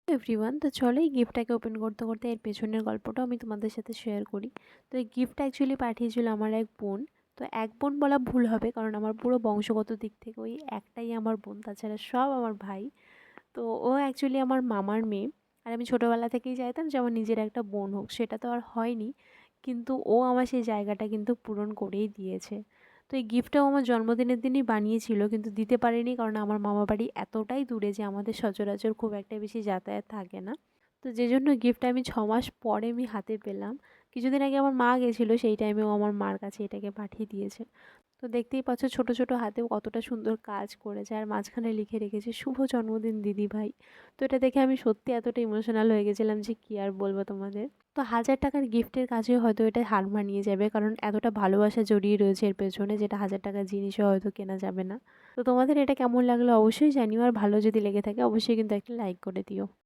Everyone, তো চলো এই গিফটটাকে ওপেন করতে করতে এর পেছনের গল্পটাও আমি তোমাদের সাথে শেয়ার করি। তো এই গিফটটা অ্যাকচুয়ালি পাঠিয়েছিল আমার এক বোন। তো এক বোন বলা ভুল হবে, কারণ আমার পুরো বংশগত দিক থেকে ওই একটাই আমার বোন, তাছাড়া সব আমার ভাই। তো ও অ্যাকচুয়ালি আমার মামার মেয়ে। আর আমি ছোটোবেলা থেকেই চাইতাম যে আমার নিজের একটা বোন হোক, সেটা তো আর হয়নি, কিন্তু ও আমার সেই জায়গাটা কিন্তু পূরণ করেই দিয়েছে। তো এই গিফটটাও আমার জন্মদিনের দিনই বানিয়েছিল, কিন্তু দিতে পারিনি কারণ আমার মামার বাড়ি এতটাই দূরে যে আমাদের সচরাচর খুব একটা বেশি যাতায়াত থাকে না। তো যে জন্য গিফটটা আমি 6 মাস পরে আমি হাতে পেলাম। কিছুদিন আগে আমার মা গেছিলো, সেই টাইমেও আমার মার কাছে এটাকে পাঠিয়ে দিয়েছে। তো দেখতেই পাচ্ছ ছোট ছোট হাতেও কতটা সুন্দর কাজ করেছে, আর মাঝখানে লিখে রেখেছে শুভ জন্মদিন দিদি ভাই। তো এটা দেখে আমি সত্যি এতটা ইমোশনাল হয়ে গেছিলাম যে কী আর বলবো তোমাদের। তো 1000 টাকার গিফটের কাছে হয়তো এটা হার মানিয়ে যাবে, কারণ এতটা ভালোবাসা জড়িয়ে রয়েছে এর পেছনে, যেটা 1000 টাকার জিনিসও হয়তো কেনা যাবে না। তো তোমাদের এটা কেমন লাগলো অবশ্যই জানিও, আর ভালো যদি লেগে থাকে অবশ্যই কিন্তু একটা লাইক করে দিও।